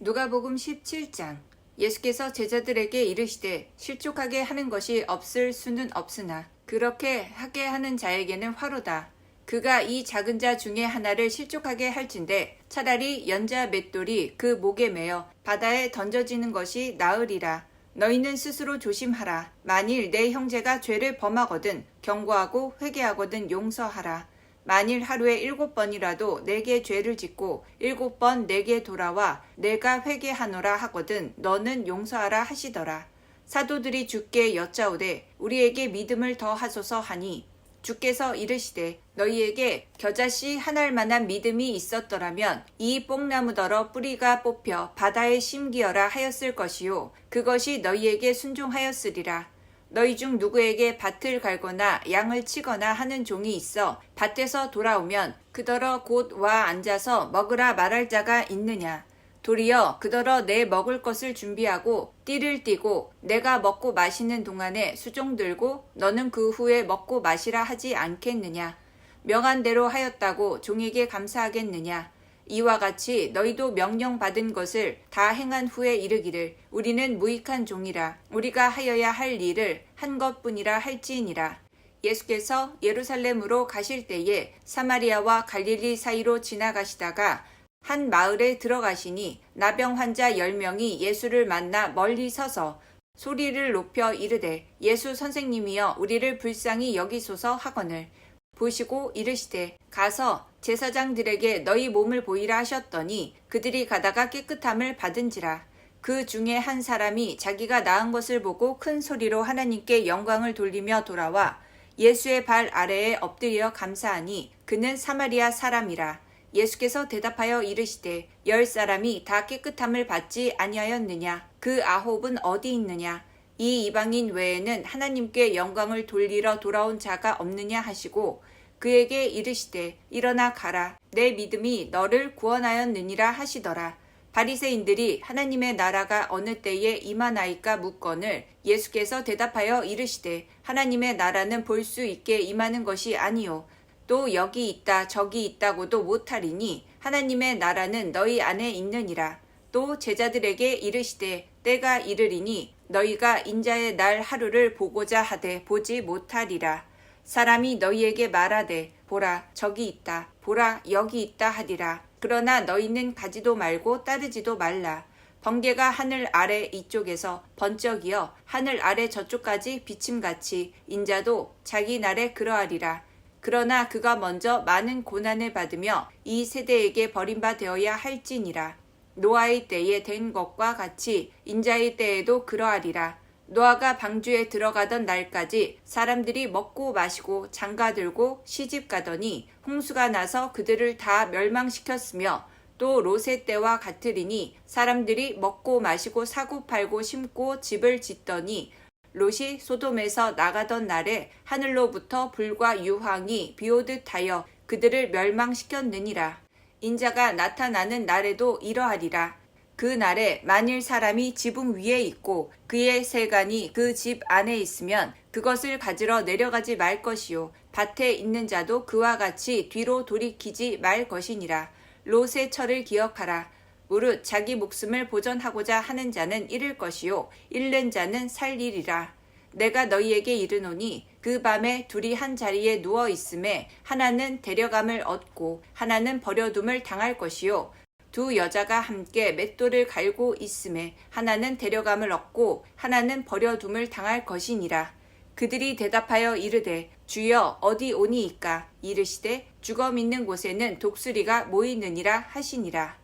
누가복음 17장. 예수께서 제자들에게 이르시되 실족하게 하는 것이 없을 수는 없으나 그렇게 하게 하는 자에게는 화로다. 그가 이 작은 자 중에 하나를 실족하게 할진대 차라리 연자 맷돌이 그 목에 매어 바다에 던져지는 것이 나으리라. 너희는 스스로 조심하라. 만일 내 형제가 죄를 범하거든 경고하고 회개하거든 용서하라. 만일 하루에 7번이라도 내게 죄를 짓고 7번 내게 돌아와 내가 회개하노라 하거든 너는 용서하라 하시더라. 사도들이 주께 여짜오되 우리에게 믿음을 더하소서 하니 주께서 이르시되 너희에게 겨자씨 한 알만한 믿음이 있었더라면 이 뽕나무더러 뿌리가 뽑혀 바다에 심기어라 하였을 것이요 그것이 너희에게 순종하였으리라. 너희 중 누구에게 밭을 갈거나 양을 치거나 하는 종이 있어 밭에서 돌아오면 그더러 곧 와 앉아서 먹으라 말할 자가 있느냐. 도리어 그더러 내 먹을 것을 준비하고 띠를 띠고 내가 먹고 마시는 동안에 수종 들고 너는 그 후에 먹고 마시라 하지 않겠느냐. 명한 대로 하였다고 종에게 감사하겠느냐. 이와 같이 너희도 명령받은 것을 다 행한 후에 이르기를 우리는 무익한 종이라 우리가 하여야 할 일을 한 것뿐이라 할지니라. 예수께서 예루살렘으로 가실 때에 사마리아와 갈릴리 사이로 지나가시다가 한 마을에 들어가시니 나병 환자 10명이 예수를 만나 멀리 서서 소리를 높여 이르되 예수 선생님이여 우리를 불쌍히 여기소서 하거늘 보시고 이르시되 가서 제사장들에게 너희 몸을 보이라 하셨더니 그들이 가다가 깨끗함을 받은지라. 그 중에 한 사람이 자기가 나은 것을 보고 큰 소리로 하나님께 영광을 돌리며 돌아와 예수의 발 아래에 엎드려 감사하니 그는 사마리아 사람이라. 예수께서 대답하여 이르시되 10사람이 다 깨끗함을 받지 아니하였느냐. 그 9은 어디 있느냐. 이 이방인 외에는 하나님께 영광을 돌리러 돌아온 자가 없느냐 하시고 그에게 이르시되 일어나 가라. 내 믿음이 너를 구원하였느니라 하시더라. 바리새인들이 하나님의 나라가 어느 때에 임하나이까 묻거늘 예수께서 대답하여 이르시되 하나님의 나라는 볼 수 있게 임하는 것이 아니요 또 여기 있다 저기 있다고도 못하리니 하나님의 나라는 너희 안에 있느니라. 또 제자들에게 이르시되 때가 이르리니 너희가 인자의 날 하루를 보고자 하되 보지 못하리라. 사람이 너희에게 말하되 보라 저기 있다 보라 여기 있다 하리라. 그러나 너희는 가지도 말고 따르지도 말라. 번개가 하늘 아래 이쪽에서 번쩍이어 하늘 아래 저쪽까지 비침같이 인자도 자기 날에 그러하리라. 그러나 그가 먼저 많은 고난을 받으며 이 세대에게 버림받아야 할지니라. 노아의 때에 된 것과 같이 인자의 때에도 그러하리라. 노아가 방주에 들어가던 날까지 사람들이 먹고 마시고 장가들고 시집가더니 홍수가 나서 그들을 다 멸망시켰으며 또 롯의 때와 같으리니 사람들이 먹고 마시고 사고 팔고 심고 집을 짓더니 롯이 소돔에서 나가던 날에 하늘로부터 불과 유황이 비오듯 하여 그들을 멸망시켰느니라. 인자가 나타나는 날에도 이러하리라. 그 날에 만일 사람이 지붕 위에 있고 그의 세간이 그 집 안에 있으면 그것을 가지러 내려가지 말 것이요 밭에 있는 자도 그와 같이 뒤로 돌이키지 말 것이니라. 롯의 철을 기억하라. 무릇 자기 목숨을 보전하고자 하는 자는 잃을 것이요 잃는 자는 살리리라. 내가 너희에게 이르노니 그 밤에 둘이 한 자리에 누워 있음에 하나는 데려감을 얻고 하나는 버려둠을 당할 것이요 두 여자가 함께 맷돌을 갈고 있음에 하나는 데려감을 얻고 하나는 버려둠을 당할 것이니라. 그들이 대답하여 이르되 주여 어디 오니이까. 이르시되 주검 있는 곳에는 독수리가 모이느니라 하시니라.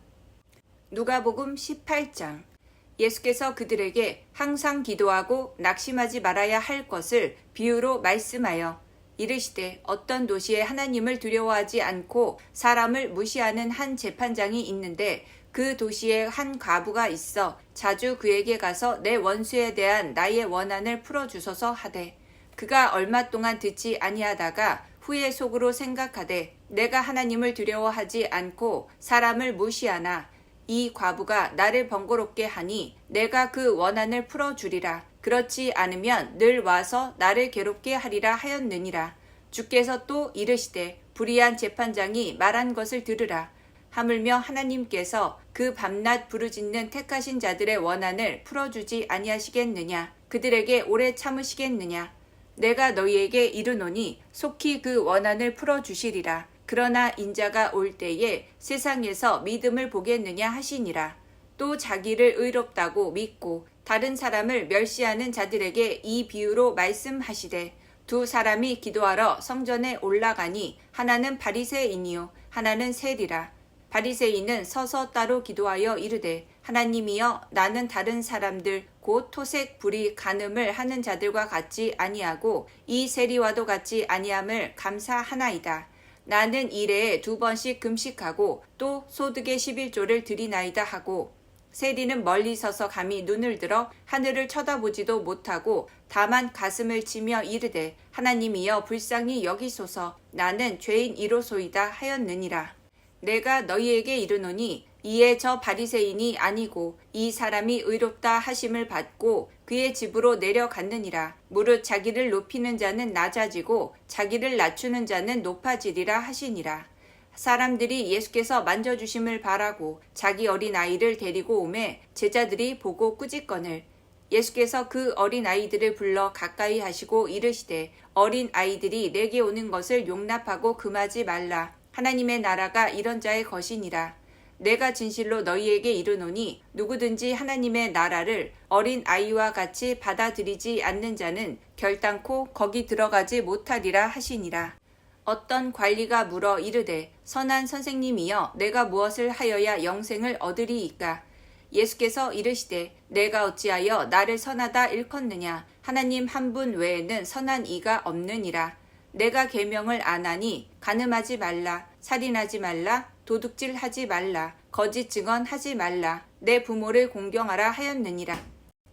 누가복음 18장. 예수께서 그들에게 항상 기도하고 낙심하지 말아야 할 것을 비유로 말씀하여 이르시되 어떤 도시에 하나님을 두려워하지 않고 사람을 무시하는 한 재판장이 있는데 그 도시에 한 과부가 있어 자주 그에게 가서 내 원수에 대한 나의 원한을 풀어주소서 하되 그가 얼마 동안 듣지 아니하다가 후에 속으로 생각하되 내가 하나님을 두려워하지 않고 사람을 무시하나 이 과부가 나를 번거롭게 하니 내가 그 원한을 풀어주리라. 그렇지 않으면 늘 와서 나를 괴롭게 하리라 하였느니라. 주께서 또 이르시되 불의한 재판장이 말한 것을 들으라. 하물며 하나님께서 그 밤낮 부르짖는 택하신 자들의 원한을 풀어주지 아니하시겠느냐. 그들에게 오래 참으시겠느냐. 내가 너희에게 이르노니 속히 그 원한을 풀어주시리라. 그러나 인자가 올 때에 세상에서 믿음을 보겠느냐 하시니라. 또 자기를 의롭다고 믿고 다른 사람을 멸시하는 자들에게 이 비유로 말씀하시되, 두 사람이 기도하러 성전에 올라가니 하나는 바리새인이요 하나는 세리라. 바리새인은 서서 따로 기도하여 이르되, 하나님이여, 나는 다른 사람들 곧 토색 불의 간음을 하는 자들과 같지 아니하고 이 세리와도 같지 아니함을 감사하나이다. 나는 일해에 2번씩 금식하고 또 소득의 11조를 드리나이다 하고, 세리는 멀리 서서 감히 눈을 들어 하늘을 쳐다보지도 못하고 다만 가슴을 치며 이르되, 하나님이여 불쌍히 여기소서, 나는 죄인이로소이다 하였느니라. 내가 너희에게 이르노니 이에 저 바리새인이 아니고 이 사람이 의롭다 하심을 받고 그의 집으로 내려갔느니라. 무릇 자기를 높이는 자는 낮아지고 자기를 낮추는 자는 높아지리라 하시니라. 사람들이 예수께서 만져주심을 바라고 자기 어린아이를 데리고 오매 제자들이 보고 꾸짖거늘, 예수께서 그 어린아이들을 불러 가까이 하시고 이르시되, 어린아이들이 내게 오는 것을 용납하고 금하지 말라. 하나님의 나라가 이런 자의 것이니라. 내가 진실로 너희에게 이르노니 누구든지 하나님의 나라를 어린아이와 같이 받아들이지 않는 자는 결단코 거기 들어가지 못하리라 하시니라. 어떤 관리가 물어 이르되, 선한 선생님이여, 내가 무엇을 하여야 영생을 얻으리이까? 예수께서 이르시되, 내가 어찌하여 나를 선하다 일컫느냐? 하나님 한 분 외에는 선한 이가 없느니라. 내가 계명을 안 하니 간음하지 말라, 살인하지 말라, 도둑질하지 말라, 거짓 증언하지 말라, 내 부모를 공경하라 하였느니라.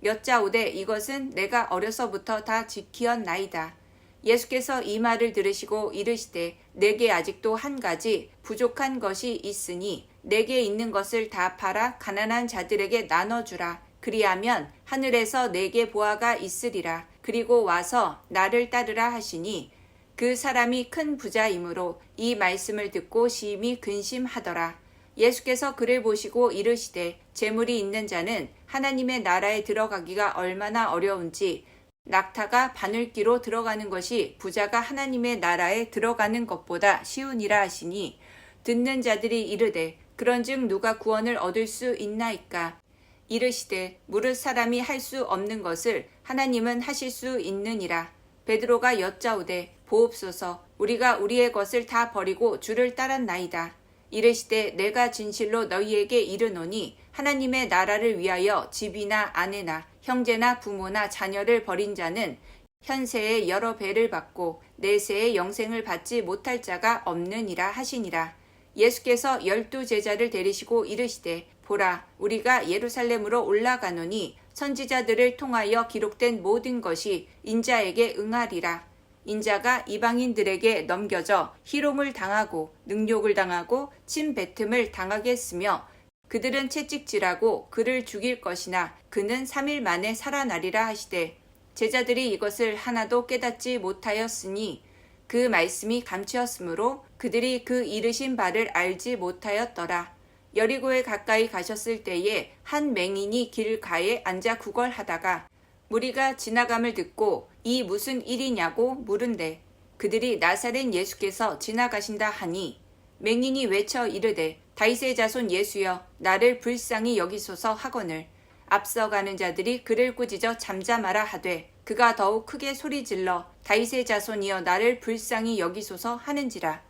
여짜오되, 이것은 내가 어려서부터 다 지키었나이다. 예수께서 이 말을 들으시고 이르시되, 내게 아직도 한 가지 부족한 것이 있으니 내게 있는 것을 다 팔아 가난한 자들에게 나눠주라. 그리하면 하늘에서 내게 보화가 있으리라. 그리고 와서 나를 따르라 하시니, 그 사람이 큰 부자이므로 이 말씀을 듣고 심히 근심하더라. 예수께서 그를 보시고 이르시되, 재물이 있는 자는 하나님의 나라에 들어가기가 얼마나 어려운지, 낙타가 바늘기로 들어가는 것이 부자가 하나님의 나라에 들어가는 것보다 쉬우니라 하시니, 듣는 자들이 이르되, 그런즉 누가 구원을 얻을 수 있나이까? 이르시되, 무릇 사람이 할 수 없는 것을 하나님은 하실 수 있느니라. 베드로가 여짜오되, 보옵소서, 우리가 우리의 것을 다 버리고 주를 따랐나이다. 이르시되, 내가 진실로 너희에게 이르노니 하나님의 나라를 위하여 집이나 아내나 형제나 부모나 자녀를 버린 자는 현세에 여러 배를 받고 내세에 영생을 받지 못할 자가 없느니라 하시니라. 예수께서 12 제자를 데리시고 이르시되, 보라, 우리가 예루살렘으로 올라가노니 선지자들을 통하여 기록된 모든 것이 인자에게 응하리라. 인자가 이방인들에게 넘겨져 희롱을 당하고 능욕을 당하고 침뱉음을 당하겠으며 그들은 채찍질하고 그를 죽일 것이나 그는 3일 만에 살아나리라 하시되, 제자들이 이것을 하나도 깨닫지 못하였으니 그 말씀이 감추었으므로 그들이 그 이르신 바를 알지 못하였더라. 여리고에 가까이 가셨을 때에 한 맹인이 길가에 앉아 구걸하다가 무리가 지나감을 듣고 이 무슨 일이냐고 물은데, 그들이 나사렛 예수께서 지나가신다 하니 맹인이 외쳐 이르되, 다윗의 자손 예수여, 나를 불쌍히 여기소서 하거늘, 앞서가는 자들이 그를 꾸짖어 잠잠하라 하되 그가 더욱 크게 소리질러 다윗의 자손이여, 나를 불쌍히 여기소서 하는지라.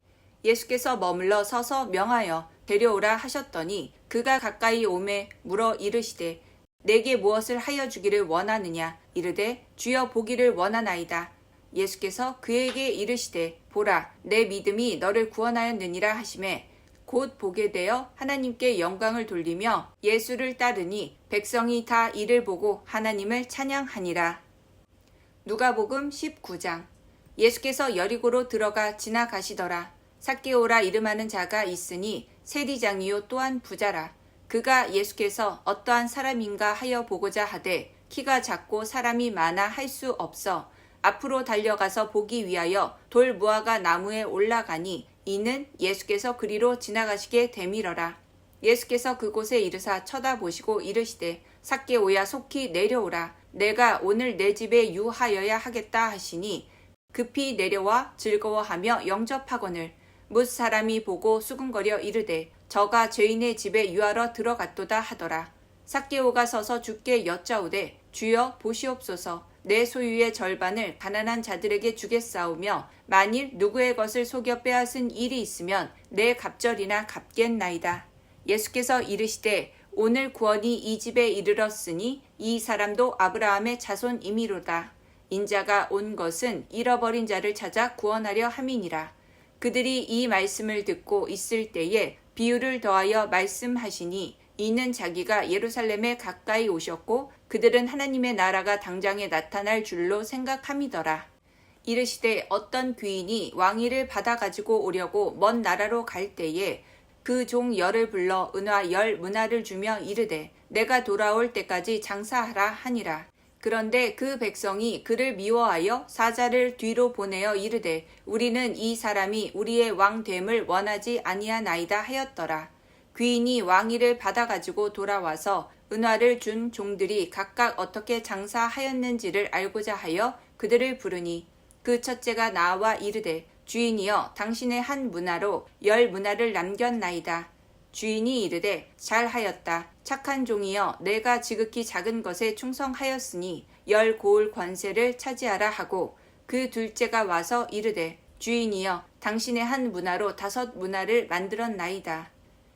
예수께서 머물러 서서 명하여 데려오라 하셨더니 그가 가까이 오매 물어 이르시되, 내게 무엇을 하여 주기를 원하느냐? 이르되, 주여 보기를 원하나이다. 예수께서 그에게 이르시되, 보라, 내 믿음이 너를 구원하였느니라 하시매 곧 보게 되어 하나님께 영광을 돌리며 예수를 따르니 백성이 다 이를 보고 하나님을 찬양하니라. 누가복음 19장. 예수께서 여리고로 들어가 지나가시더라. 삭개오라 이름하는 자가 있으니 세리장이요 또한 부자라. 그가 예수께서 어떠한 사람인가 하여 보고자 하되 키가 작고 사람이 많아 할 수 없어 앞으로 달려가서 보기 위하여 돌무화과 나무에 올라가니 이는 예수께서 그리로 지나가시게 되밀어라. 예수께서 그곳에 이르사 쳐다보시고 이르시되 삭개오야 속히 내려오라. 내가 오늘 내 집에 유하여야 하겠다 하시니 급히 내려와 즐거워하며 영접하거늘 뭇 사람이 보고 수군거려 이르되 저가 죄인의 집에 유하러 들어갔도다 하더라. 삭개오가 서서 주께 여짜오되 주여 보시옵소서. 내 소유의 절반을 가난한 자들에게 주겠사오며 만일 누구의 것을 속여 빼앗은 일이 있으면 내 갑절이나 갚겠나이다. 예수께서 이르시되 오늘 구원이 이 집에 이르렀으니 이 사람도 아브라함의 자손이미로다. 인자가 온 것은 잃어버린 자를 찾아 구원하려 함이니라. 그들이 이 말씀을 듣고 있을 때에 비유를 더하여 말씀하시니 이는 자기가 예루살렘에 가까이 오셨고 그들은 하나님의 나라가 당장에 나타날 줄로 생각함이더라. 이르시되 어떤 귀인이 왕위를 받아 가지고 오려고 먼 나라로 갈 때에 그 종 열을 불러 은화 10문화를 주며 이르되 내가 돌아올 때까지 장사하라 하니라. 그런데 그 백성이 그를 미워하여 사자를 뒤로 보내어 이르되 우리는 이 사람이 우리의 왕됨을 원하지 아니하나이다 하였더라. 귀인이 왕위를 받아 가지고 돌아와서 은화를 준 종들이 각각 어떻게 장사하였는지를 알고자 하여 그들을 부르니 그 첫째가 나와 이르되 주인이여 당신의 한 문화로 10문화를 남겼나이다. 주인이 이르되 잘하였다. 착한 종이여 내가 지극히 작은 것에 충성하였으니 10고을 관세를 차지하라 하고 그 둘째가 와서 이르되 주인이여 당신의 한 문화로 5문화를 만들었나이다.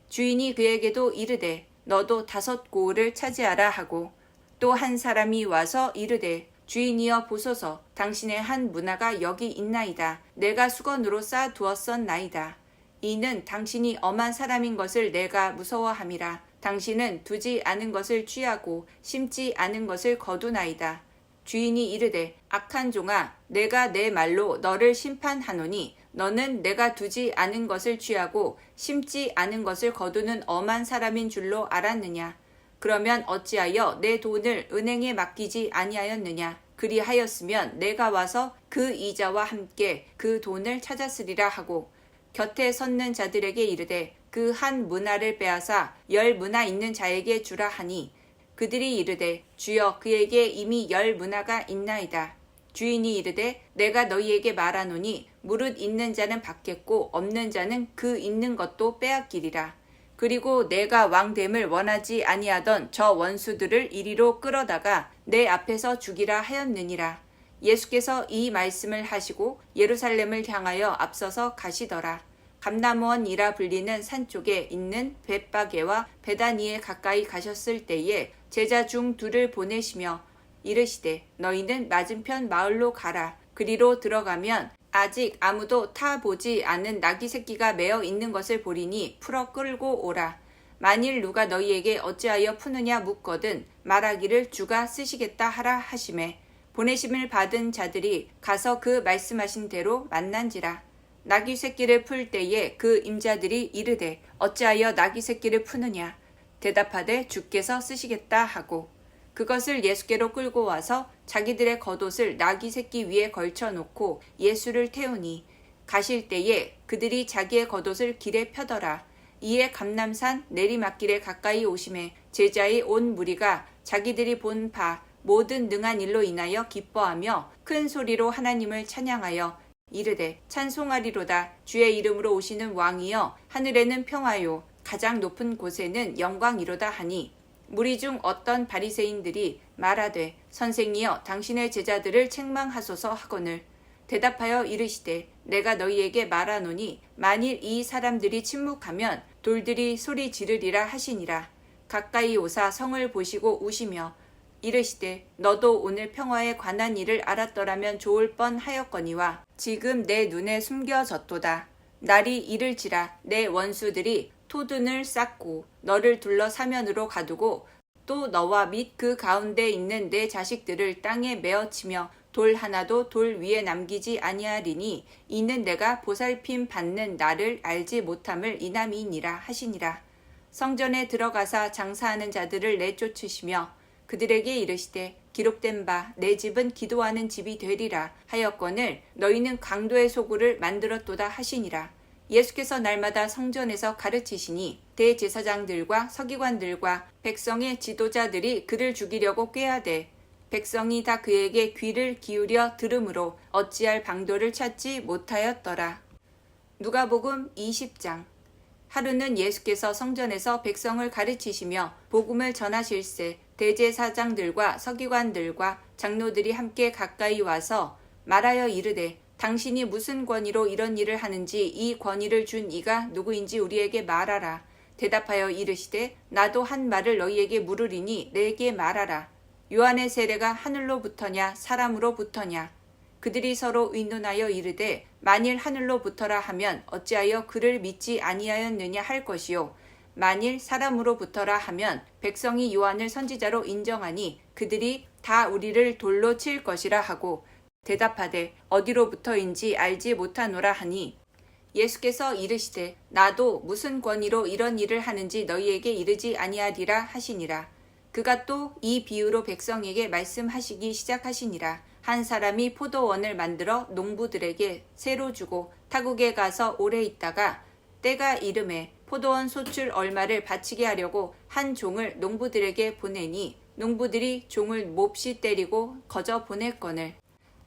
주인이 그에게도 이르되 너도 5고을을 차지하라 하고 또 한 사람이 와서 이르되 주인이여 보소서 당신의 한 문화가 여기 있나이다. 내가 수건으로 쌓아두었었나이다. 이는 당신이 엄한 사람인 것을 내가 무서워함이라. 당신은 두지 않은 것을 취하고 심지 않은 것을 거두나이다. 주인이 이르되 악한 종아 내가 내 말로 너를 심판하노니 너는 내가 두지 않은 것을 취하고 심지 않은 것을 거두는 엄한 사람인 줄로 알았느냐. 그러면 어찌하여 내 돈을 은행에 맡기지 아니하였느냐. 그리하였으면 내가 와서 그 이자와 함께 그 돈을 찾았으리라 하고 곁에 섰는 자들에게 이르되 그 한 문화를 빼앗아 10문화 있는 자에게 주라 하니 그들이 이르되 주여 그에게 이미 10문화가 있나이다. 주인이 이르되 내가 너희에게 말하노니 무릇 있는 자는 받겠고 없는 자는 그 있는 것도 빼앗기리라. 그리고 내가 왕됨을 원하지 아니하던 저 원수들을 이리로 끌어다가 내 앞에서 죽이라 하였느니라. 예수께서 이 말씀을 하시고 예루살렘을 향하여 앞서서 가시더라. 감람원이라 불리는 산 쪽에 있는 벳바게와 베다니에 가까이 가셨을 때에 제자 중 2를 보내시며 이르시되 너희는 맞은편 마을로 가라. 그리로 들어가면 아직 아무도 타보지 않은 나귀 새끼가 매어 있는 것을 보리니 풀어 끌고 오라. 만일 누가 너희에게 어찌하여 푸느냐 묻거든 말하기를 주가 쓰시겠다 하라 하시매 보내심을 받은 자들이 가서 그 말씀하신 대로 만난지라. 나귀 새끼를 풀 때에 그 임자들이 이르되 어찌하여 나귀 새끼를 푸느냐. 대답하되 주께서 쓰시겠다 하고 그것을 예수께로 끌고 와서 자기들의 겉옷을 나귀 새끼 위에 걸쳐놓고 예수를 태우니 가실 때에 그들이 자기의 겉옷을 길에 펴더라. 이에 감람산 내리막길에 가까이 오심에 제자의 온 무리가 자기들이 본 바 모든 능한 일로 인하여 기뻐하며 큰 소리로 하나님을 찬양하여 이르되 찬송하리로다. 주의 이름으로 오시는 왕이여 하늘에는 평화요 가장 높은 곳에는 영광이로다 하니 무리 중 어떤 바리새인들이 말하되 선생이여 당신의 제자들을 책망하소서 하거늘 대답하여 이르시되 내가 너희에게 말하노니 만일 이 사람들이 침묵하면 돌들이 소리 지르리라 하시니라. 가까이 오사 성을 보시고 우시며 이르시되 너도 오늘 평화에 관한 일을 알았더라면 좋을 뻔하였거니와 지금 내 눈에 숨겨졌도다. 날이 이를지라 내 원수들이 토둔을 쌓고 너를 둘러 사면으로 가두고 또 너와 및 그 가운데 있는 내 자식들을 땅에 메어치며 돌 하나도 돌 위에 남기지 아니하리니 이는 내가 보살핌 받는 나를 알지 못함을 인함이니라 하시니라. 성전에 들어가사 장사하는 자들을 내쫓으시며 그들에게 이르시되 기록된 바 내 집은 기도하는 집이 되리라 하였거늘 너희는 강도의 소굴을 만들었도다 하시니라. 예수께서 날마다 성전에서 가르치시니 대제사장들과 서기관들과 백성의 지도자들이 그를 죽이려고 꾀하되 백성이 다 그에게 귀를 기울여 들으므로 어찌할 방도를 찾지 못하였더라. 누가복음 20장. 하루는 예수께서 성전에서 백성을 가르치시며 복음을 전하실세 대제사장들과 서기관들과 장로들이 함께 가까이 와서 말하여 이르되 당신이 무슨 권위로 이런 일을 하는지 이 권위를 준 이가 누구인지 우리에게 말하라. 대답하여 이르시되 나도 한 말을 너희에게 물으리니 내게 말하라. 요한의 세례가 하늘로부터냐 사람으로부터냐. 그들이 서로 의논하여 이르되 만일 하늘로부터라 하면 어찌하여 그를 믿지 아니하였느냐 할 것이요 만일 사람으로부터라 하면 백성이 요한을 선지자로 인정하니 그들이 다 우리를 돌로 칠 것이라 하고 대답하되 어디로부터인지 알지 못하노라 하니 예수께서 이르시되 나도 무슨 권위로 이런 일을 하는지 너희에게 이르지 아니하리라 하시니라. 그가 또 이 비유로 백성에게 말씀하시기 시작하시니라. 한 사람이 포도원을 만들어 농부들에게 새로 주고 타국에 가서 오래 있다가 때가 이름에 포도원 소출 얼마를 바치게 하려고 한 종을 농부들에게 보내니 농부들이 종을 몹시 때리고 거저 보냈거늘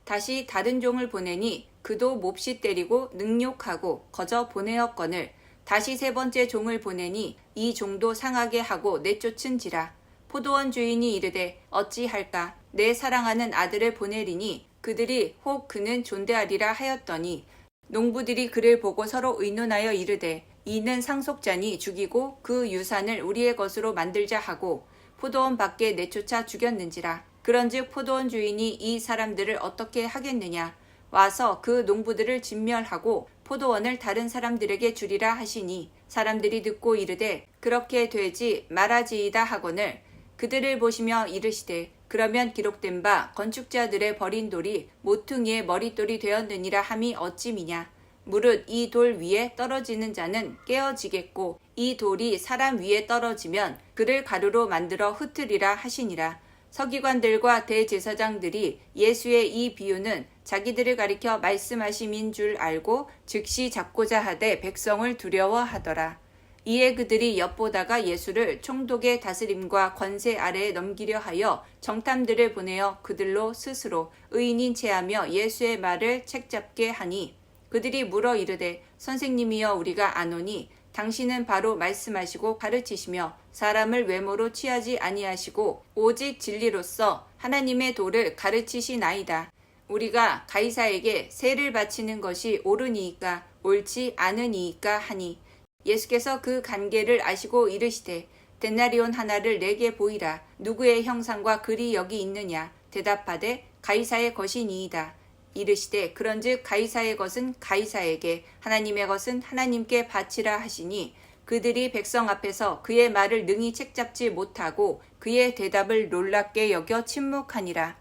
다시 다른 종을 보내니 그도 몹시 때리고 능욕하고 거저 보내었거늘 다시 세 번째 종을 보내니 이 종도 상하게 하고 내쫓은지라. 포도원 주인이 이르되 어찌할까 내 사랑하는 아들을 보내리니 그들이 혹 그는 존대하리라 하였더니 농부들이 그를 보고 서로 의논하여 이르되 이는 상속자니 죽이고 그 유산을 우리의 것으로 만들자 하고 포도원 밖에 내쫓아 죽였는지라. 그런즉 포도원 주인이 이 사람들을 어떻게 하겠느냐 와서 그 농부들을 진멸하고 포도원을 다른 사람들에게 주리라 하시니 사람들이 듣고 이르되 그렇게 되지 말아지이다 하거늘 그들을 보시며 이르시되 그러면 기록된 바 건축자들의 버린 돌이 모퉁이의 머릿돌이 되었느니라 함이 어찌미냐. 무릇 이 돌 위에 떨어지는 자는 깨어지겠고 이 돌이 사람 위에 떨어지면 그를 가루로 만들어 흩으리라 하시니라. 서기관들과 대제사장들이 예수의 이 비유는 자기들을 가리켜 말씀하심인 줄 알고 즉시 잡고자 하되 백성을 두려워하더라. 이에 그들이 엿보다가 예수를 총독의 다스림과 권세 아래에 넘기려 하여 정탐들을 보내어 그들로 스스로 의인인 체하며 예수의 말을 책잡게 하니 그들이 물어 이르되 선생님이여 우리가 아노니 당신은 바로 말씀하시고 가르치시며 사람을 외모로 취하지 아니하시고 오직 진리로서 하나님의 도를 가르치시나이다. 우리가 가이사에게 세를 바치는 것이 옳으니이까 옳지 않으니이까 하니 예수께서 그 관계를 아시고 이르시되 데나리온 하나를 내게 보이라. 누구의 형상과 글이 여기 있느냐. 대답하되 가이사의 것이니이다. 이르시되 그런즉 가이사의 것은 가이사에게 하나님의 것은 하나님께 바치라 하시니 그들이 백성 앞에서 그의 말을 능히 책잡지 못하고 그의 대답을 놀랍게 여겨 침묵하니라.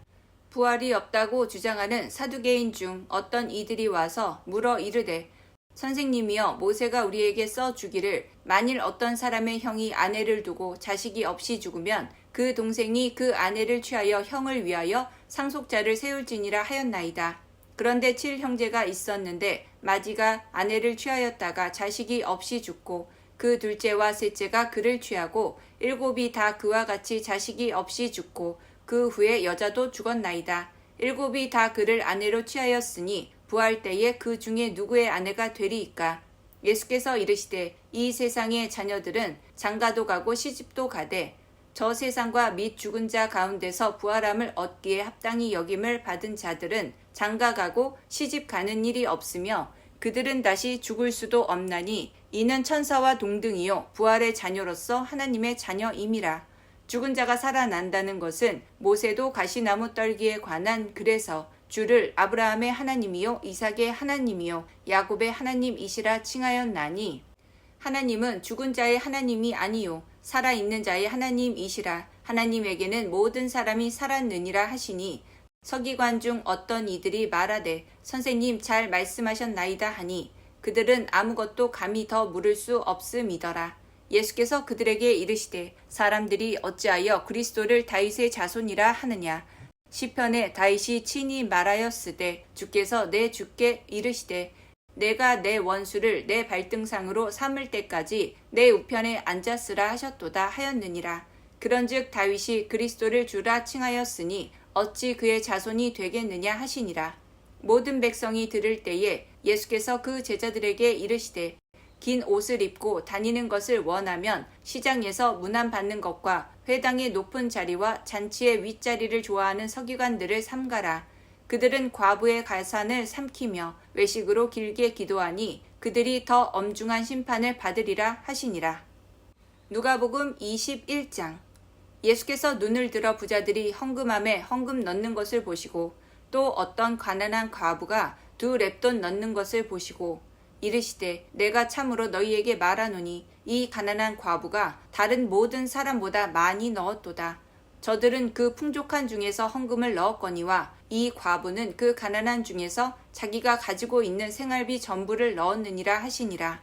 부활이 없다고 주장하는 사두개인 중 어떤 이들이 와서 물어 이르되 선생님이여 모세가 우리에게 써주기를 만일 어떤 사람의 형이 아내를 두고 자식이 없이 죽으면 그 동생이 그 아내를 취하여 형을 위하여 상속자를 세울지니라 하였나이다. 그런데 7형제가 있었는데 마지가 아내를 취하였다가 자식이 없이 죽고 그 둘째와 셋째가 그를 취하고 7이 다 그와 같이 자식이 없이 죽고 그 후에 여자도 죽었나이다. 7이 다 그를 아내로 취하였으니 부활 때에 그 중에 누구의 아내가 되리이까. 예수께서 이르시되 이 세상의 자녀들은 장가도 가고 시집도 가되 저 세상과 및 죽은 자 가운데서 부활함을 얻기에 합당히 여김을 받은 자들은 장가 가고 시집 가는 일이 없으며 그들은 다시 죽을 수도 없나니 이는 천사와 동등이요 부활의 자녀로서 하나님의 자녀임이라. 죽은 자가 살아난다는 것은 모세도 가시나무 떨기에 관한 글에서 주를 아브라함의 하나님이요 이삭의 하나님이요 야곱의 하나님이시라 칭하였나니 하나님은 죽은 자의 하나님이 아니요 살아있는 자의 하나님이시라. 하나님에게는 모든 사람이 살았느니라 하시니 서기관 중 어떤 이들이 말하되 선생님 잘 말씀하셨나이다 하니 그들은 아무것도 감히 더 물을 수 없음이더라. 예수께서 그들에게 이르시되 사람들이 어찌하여 그리스도를 다윗의 자손이라 하느냐. 시편에 다윗이 친히 말하였으되 주께서 내 주께 이르시되 내가 내 원수를 내 발등상으로 삼을 때까지 내 우편에 앉았으라 하셨도다 하였느니라. 그런즉 다윗이 그리스도를 주라 칭하였으니 어찌 그의 자손이 되겠느냐 하시니라. 모든 백성이 들을 때에 예수께서 그 제자들에게 이르시되 긴 옷을 입고 다니는 것을 원하면 시장에서 문안받는 것과 회당의 높은 자리와 잔치의 윗자리를 좋아하는 서기관들을 삼가라. 그들은 과부의 가산을 삼키며 외식으로 길게 기도하니 그들이 더 엄중한 심판을 받으리라 하시니라. 누가복음 21장. 예수께서 눈을 들어 부자들이 헌금함에 헌금 넣는 것을 보시고 또 어떤 가난한 과부가 2렙돈 넣는 것을 보시고 이르시되 내가 참으로 너희에게 말하노니 이 가난한 과부가 다른 모든 사람보다 많이 넣었도다. 저들은 그 풍족한 중에서 헌금을 넣었거니와 이 과부는 그 가난한 중에서 자기가 가지고 있는 생활비 전부를 넣었느니라 하시니라.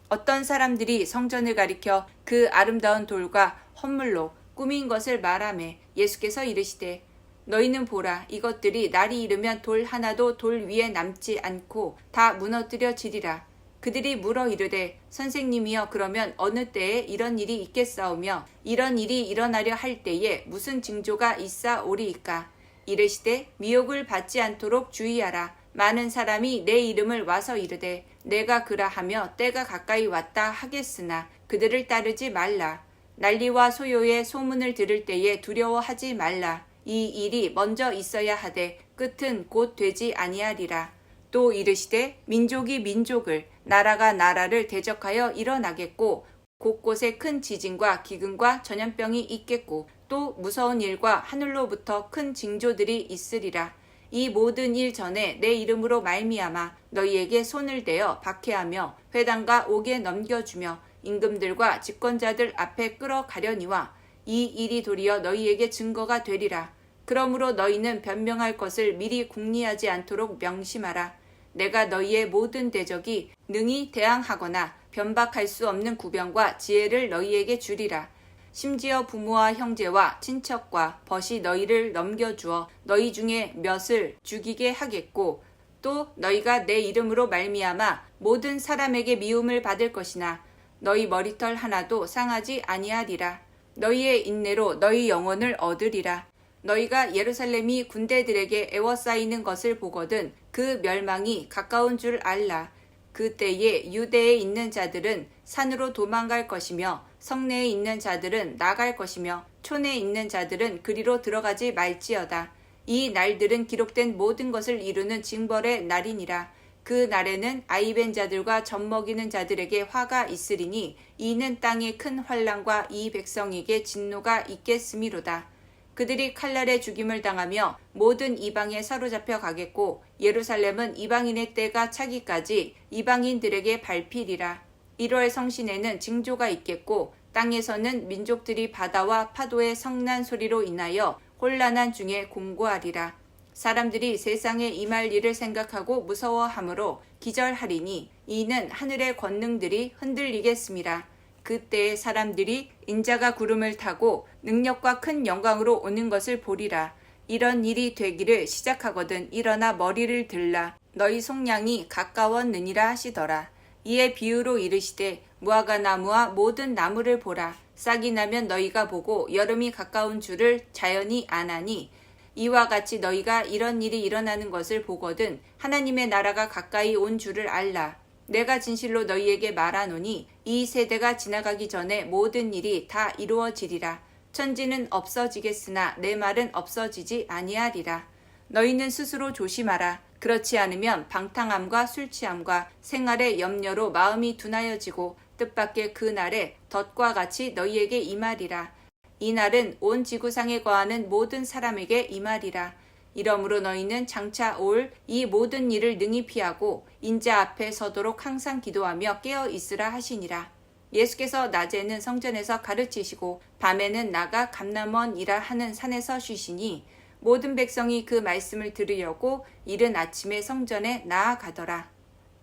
어떤 사람들이 성전을 가리켜 그 아름다운 돌과 헌물로 꾸민 것을 말하매 예수께서 이르시되 너희는 보라 이것들이 날이 이르면 돌 하나도 돌 위에 남지 않고 다 무너뜨려지리라. 그들이 물어 이르되 선생님이여 그러면 어느 때에 이런 일이 있겠사오며 이런 일이 일어나려 할 때에 무슨 징조가 있사오리이까. 이르시되 미혹을 받지 않도록 주의하라. 많은 사람이 내 이름을 와서 이르되 내가 그라하며 때가 가까이 왔다 하겠으나 그들을 따르지 말라. 난리와 소요의 소문을 들을 때에 두려워하지 말라. 이 일이 먼저 있어야 하되 끝은 곧 되지 아니하리라. 또 이르시되 민족이 민족을 나라가 나라를 대적하여 일어나겠고 곳곳에 큰 지진과 기근과 전염병이 있겠고 또 무서운 일과 하늘로부터 큰 징조들이 있으리라. 이 모든 일 전에 내 이름으로 말미암아 너희에게 손을 대어 박해하며 회당과 옥에 넘겨주며 임금들과 집권자들 앞에 끌어가려니와 이 일이 도리어 너희에게 증거가 되리라. 그러므로 너희는 변명할 것을 미리 궁리하지 않도록 명심하라. 내가 너희의 모든 대적이 능히 대항하거나 변박할 수 없는 구병과 지혜를 너희에게 주리라. 심지어 부모와 형제와 친척과 벗이 너희를 넘겨주어 너희 중에 몇을 죽이게 하겠고 또 너희가 내 이름으로 말미암아 모든 사람에게 미움을 받을 것이나 너희 머리털 하나도 상하지 아니하리라. 너희의 인내로 너희 영혼을 얻으리라. 너희가 예루살렘이 군대들에게 애워싸이는 것을 보거든 그 멸망이 가까운 줄 알라. 그때에 유대에 있는 자들은 산으로 도망갈 것이며 성내에 있는 자들은 나갈 것이며 촌에 있는 자들은 그리로 들어가지 말지어다. 이 날들은 기록된 모든 것을 이루는 징벌의 날이니라. 그 날에는 아이벤 자들과 젖먹이는 자들에게 화가 있으리니 이는 땅의 큰 환난과 이 백성에게 진노가 있겠음이로다. 그들이 칼날에 죽임을 당하며 모든 이방에 사로잡혀 가겠고 예루살렘은 이방인의 때가 차기까지 이방인들에게 밟히리라. 1월 성신에는 징조가 있겠고 땅에서는 민족들이 바다와 파도의 성난 소리로 인하여 혼란한 중에 공고하리라. 사람들이 세상에 임할 일을 생각하고 무서워하므로 기절하리니 이는 하늘의 권능들이 흔들리겠음이라. 그때에 사람들이 인자가 구름을 타고 능력과 큰 영광으로 오는 것을 보리라. 이런 일이 되기를 시작하거든 일어나 머리를 들라. 너희 속량이 가까웠느니라 하시더라. 이에 비유로 이르시되 무화과 나무와 모든 나무를 보라. 싹이 나면 너희가 보고 여름이 가까운 줄을 자연히 아나니 이와 같이 너희가 이런 일이 일어나는 것을 보거든 하나님의 나라가 가까이 온 줄을 알라. 내가 진실로 너희에게 말하노니 이 세대가 지나가기 전에 모든 일이 다 이루어지리라. 천지는 없어지겠으나 내 말은 없어지지 아니하리라. 너희는 스스로 조심하라. 그렇지 않으면 방탕함과 술취함과 생활의 염려로 마음이 둔하여지고 뜻밖의 그 날에 덫과 같이 너희에게 임하리라. 이 날은 온 지구상에 거하는 모든 사람에게 임하리라. 이러므로 너희는 장차 올 이 모든 일을 능히 피하고 인자 앞에 서도록 항상 기도하며 깨어 있으라 하시니라. 예수께서 낮에는 성전에서 가르치시고 밤에는 나가 감람원이라 하는 산에서 쉬시니 모든 백성이 그 말씀을 들으려고 이른 아침에 성전에 나아가더라.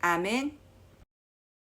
아멘.